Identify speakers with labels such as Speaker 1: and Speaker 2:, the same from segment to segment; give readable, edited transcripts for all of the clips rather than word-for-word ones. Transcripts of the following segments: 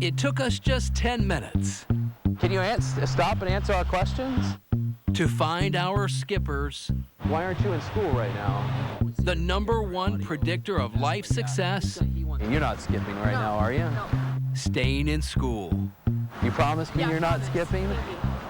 Speaker 1: It took us just 10 minutes.
Speaker 2: Can you stop and answer our questions?
Speaker 1: To find our skippers.
Speaker 2: Why aren't you in school right now?
Speaker 1: The #1 predictor of life success.
Speaker 2: And you're not skipping right now, are you?
Speaker 3: No.
Speaker 1: Staying in school.
Speaker 2: You promise me you're not skipping?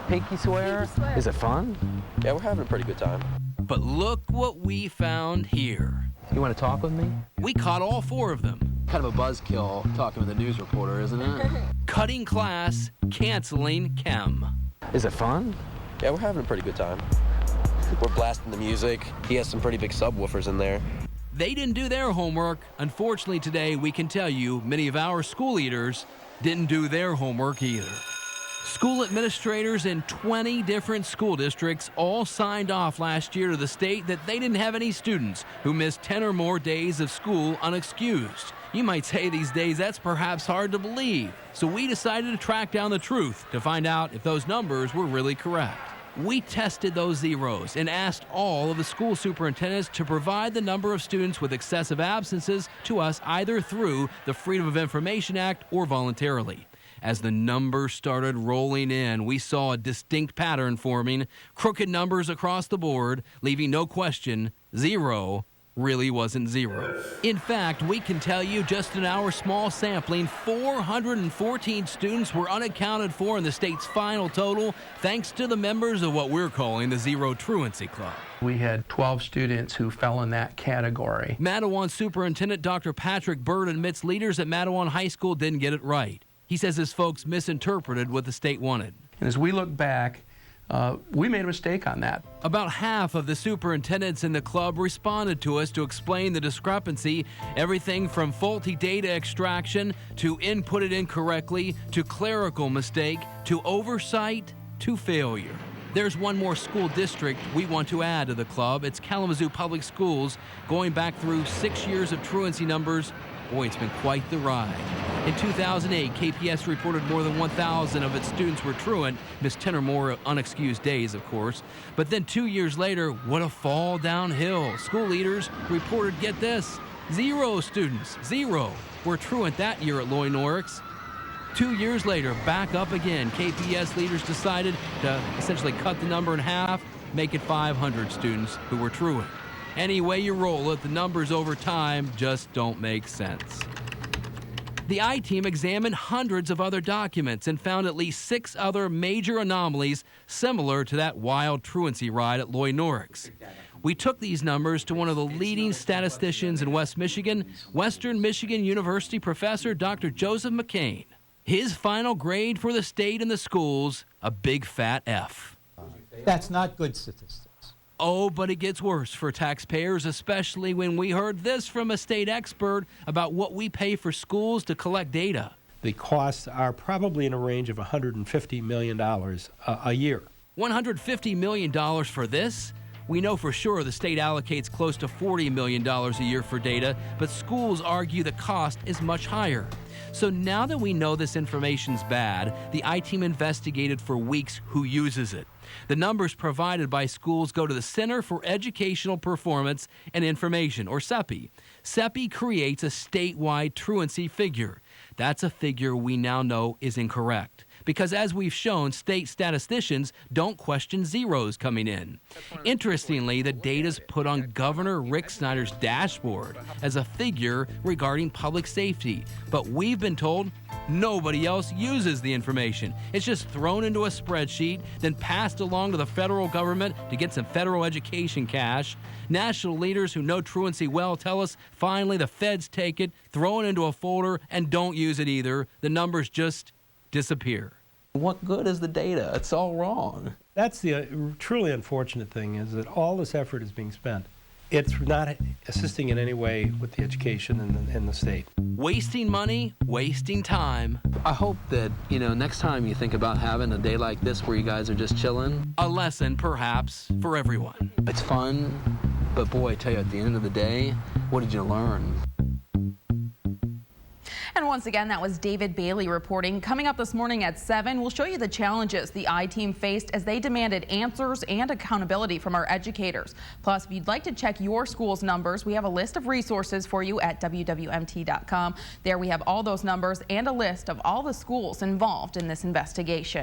Speaker 2: Pinky swear? Is it fun?
Speaker 4: Yeah, we're having a pretty good time.
Speaker 1: But look what we found here.
Speaker 2: You want to talk with me?
Speaker 1: We caught all 4 of them.
Speaker 2: Kind of a buzzkill talking with a news reporter, isn't it?
Speaker 1: Cutting class, canceling chem.
Speaker 2: Is it fun?
Speaker 4: Yeah, we're having a pretty good time. We're blasting the music. He has some pretty big subwoofers in there.
Speaker 1: They didn't do their homework. Unfortunately, today we can tell you many of our school leaders didn't do their homework either. School administrators in 20 different school districts all signed off last year to the state that they didn't have any students who missed 10 or more days of school unexcused. You might say these days that's perhaps hard to believe. So we decided to track down the truth to find out if those numbers were really correct. We tested those zeros and asked all of the school superintendents to provide the number of students with excessive absences to us either through the Freedom of Information Act or voluntarily. As the numbers started rolling in, we saw a distinct pattern forming, crooked numbers across the board, leaving no question, zero really wasn't zero. In fact, we can tell you just in our small sampling, 414 students were unaccounted for in the state's final total, thanks to the members of what we're calling the Zero Truancy Club.
Speaker 5: We had 12 students who fell in that category.
Speaker 1: Matawan Superintendent Dr. Patrick Bird admits leaders at Matawan High School didn't get it right. He says his folks misinterpreted what the state wanted.
Speaker 5: And as we look back, we made a mistake on that.
Speaker 1: About half of the superintendents in the club responded to us to explain the discrepancy, everything from faulty data extraction to inputted incorrectly to clerical mistake to oversight to failure. There's one more school district we want to add to the club. It's Kalamazoo Public Schools. Going back through 6 years of truancy numbers, boy, it's been quite the ride. In 2008, KPS reported more than 1,000 of its students were truant, missed 10 or more unexcused days, of course. But then 2 years later, what a fall downhill. School leaders reported, get this, 0 students, 0, were truant that year at Loy Norix. 2 years later, back up again. KPS leaders decided to essentially cut the number in half, make it 500 students who were truant. Any way you roll it, the numbers over time just don't make sense. The I-Team examined hundreds of other documents and found at least 6 other major anomalies similar to that wild truancy ride at Loy Norix. We took these numbers to one of the leading statisticians in West Michigan, Western Michigan University professor Dr. Joseph McCain. His final grade for the state and the schools, a big fat F.
Speaker 6: That's not good statistics.
Speaker 1: Oh, but it gets worse for taxpayers, especially when we heard this from a state expert about what we pay for schools to collect data.
Speaker 7: The costs are probably in a range of $150 million a year.
Speaker 1: $150 million for this? We know for sure the state allocates close to $40 million a year for data, but schools argue the cost is much higher. So now that we know this information's bad, the I-Team investigated for weeks who uses it. The numbers provided by schools go to the Center for Educational Performance and Information, or CEPI. CEPI creates a statewide truancy figure. That's a figure we now know is incorrect. Because as we've shown, state statisticians don't question zeros coming in. Interestingly, the data's put on Governor Rick Snyder's dashboard as a figure regarding public safety. But we've been told nobody else uses the information. It's just thrown into a spreadsheet, then passed along to the federal government to get some federal education cash. National leaders who know truancy well tell us finally the feds take it, throw it into a folder, and don't use it either. The numbers just disappear.
Speaker 2: What good is the data? It's all wrong.
Speaker 7: That's the truly unfortunate thing, is that all this effort is being spent. It's not assisting in any way with the education in the state.
Speaker 1: Wasting money, wasting time.
Speaker 2: I hope that, next time you think about having a day like this where you guys are just chilling.
Speaker 1: A lesson, perhaps, for everyone.
Speaker 2: It's fun, but boy, I tell you, at the end of the day, what did you learn?
Speaker 3: And once again, that was David Bailey reporting. Coming up this morning at 7, we'll show you the challenges the I-Team faced as they demanded answers and accountability from our educators. Plus, if you'd like to check your school's numbers, we have a list of resources for you at wwmt.com. There we have all those numbers and a list of all the schools involved in this investigation.